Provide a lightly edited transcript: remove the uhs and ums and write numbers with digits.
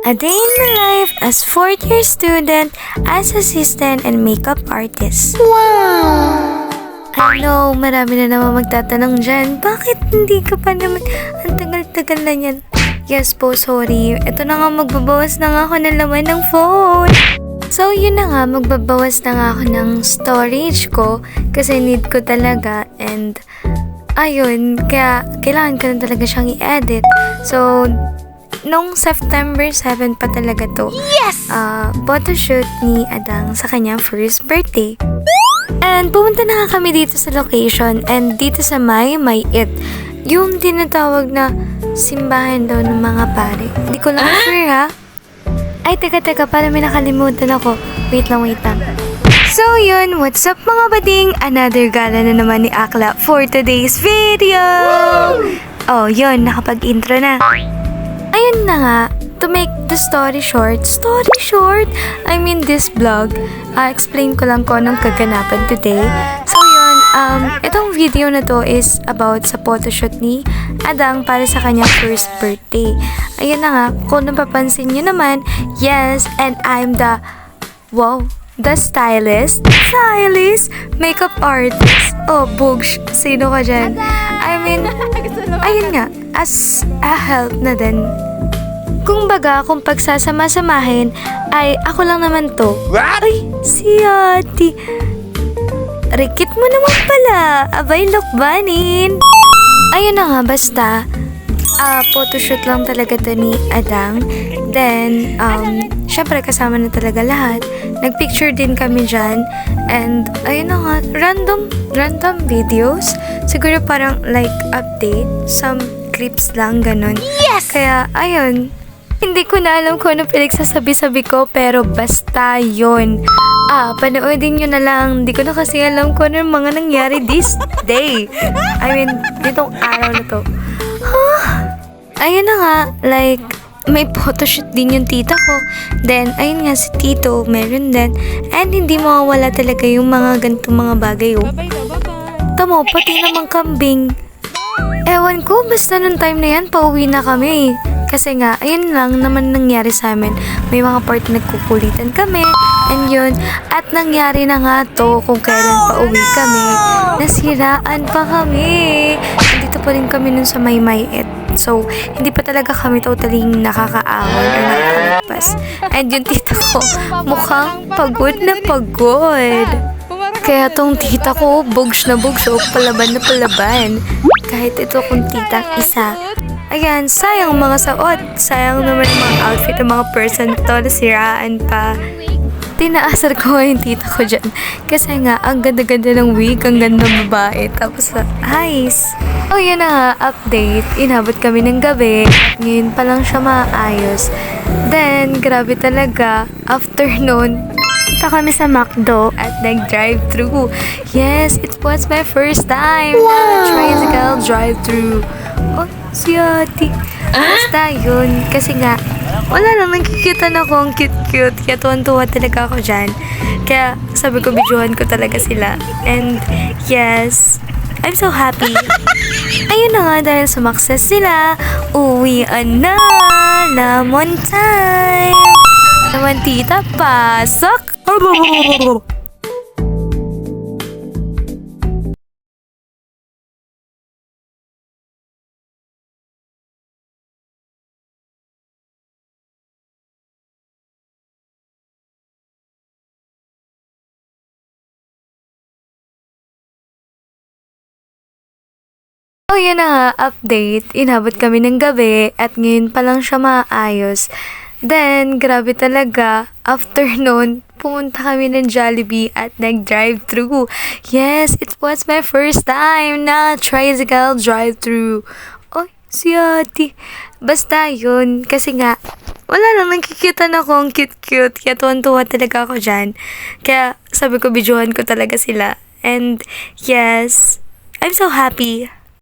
A day in my life as fourth-year student, as assistant and makeup artist. Wow! I know, marami na naman magtatanong dyan, bakit hindi ka pa naman, ang tagal-tagal na yan. Yes po, sorry. Ito na nga, magbabawas na nga ako ng laman ng phone. So, yun na nga, magbabawas na nga ako ng storage ko kasi need ko talaga and ayun, kaya kailangan ko na talaga siyang i-edit. So, nung September 7 pa talaga to. Yes! Photoshoot ni Adang sa kanyang first birthday. And pumunta na nga kami dito sa location and dito sa May It. Yung tinatawag na simbahan daw ng mga pare. Hindi ko lang sure ha. Ay, teka, para may nakalimutan ako. Wait lang. So yun, what's up mga bading? Another gala na naman ni Akla for today's video! Woo! Oh, yun, nakapag-intro na. Ayun na nga, to make the story short, I mean this vlog, explain ko lang kung anong kaganapan today. So yun, itong video na to is about sa photoshoot ni Adang para sa kanyang first birthday. Ayun na nga, kung napapansin nyo naman, yes, and I'm the stylist, makeup artist. Oh, Bugs, sino ka dyan? I mean, ayun nga, as a help na din. Kung pagsasama-samahin, ay ako lang naman to. What? Ay, si Ate. Rikit mo naman pala. Abay, lokbanin. Ayun na nga, basta, photoshoot lang talaga to ni Adang. Then, syempre kasama na talaga lahat. Nagpicture din kami dyan. And, ayun na nga, random videos. Siguro parang like update. Some clips lang, ganun. Yes! Kaya, ayun. Hindi ko na alam kung ano pinagsasabi-sabi ko, pero basta yun. Panoodin nyo na lang. Hindi ko na kasi alam kung ano mga nangyari this day. I mean, ditong araw na to. Ayun na nga, like, may photoshoot din yung tita ko. Then, ayun nga, si tito, meron din. And hindi mawawala talaga yung mga ganitong mga bagay, oh. Tamo, pati namang kambing. Ewan ko, basta nung time na yan, pauwi na kami. Kasi nga, ayun lang naman nangyari sa amin. May mga part na nagkukulitan kami. And yun, at nangyari na nga to kung kailan pauwi kami. Nasiraan pa kami. Nandito pa rin kami nun sa May It. So, hindi pa talaga kami totally nakakaahon or nakakalagpas. And yung tita ko, mukhang pagod na pagod. Kaya tong tita ko, bugs na bugs, o palaban na palaban. Kahit ito kong titang isa. Ayan, sayang mga saot. Sayang naman yung mga outfit ng mga person to, nasiraan pa. Tinaasar ko yung tita ko dyan. Kasi nga, ang ganda-ganda ng wig, ang ganda ng babae. Tapos, eyes. Oh, yun na nga, update. Inabot kami ng gabi. Ngayon pa lang siya maayos. Then, grabe talaga. After nun, punta kami sa McDo at nag-drive-thru. Yes, it was my first time na tricycle drive-thru. Oh, si Ate. Basta yun. Kasi nga, wala lang, nakikita na ako ang cute-cute. Kaya tuwan-tuwa talaga ako dyan. Kaya sabi ko, videohan ko talaga sila. And yes, I'm so happy. Ayun na nga, dahil sumakses sila, uwian na. Lamon time. Naman tita, pasok. Oh, yun na nga, update. Inabot kami ng gabi at ngayon pa lang siya maayos. Then, grabe talaga. After nun, pumunta kami ng Jollibee at nag-drive-thru. Yes, it was my first time na tricycle drive-thru. Oh, si Ate. Basta yun. Kasi nga, wala lang, nakikita na ako ang cute-cute. Kaya tuwan-tuwa talaga ako dyan. Kaya sabi ko, videohan ko talaga sila. And yes, I'm so happy.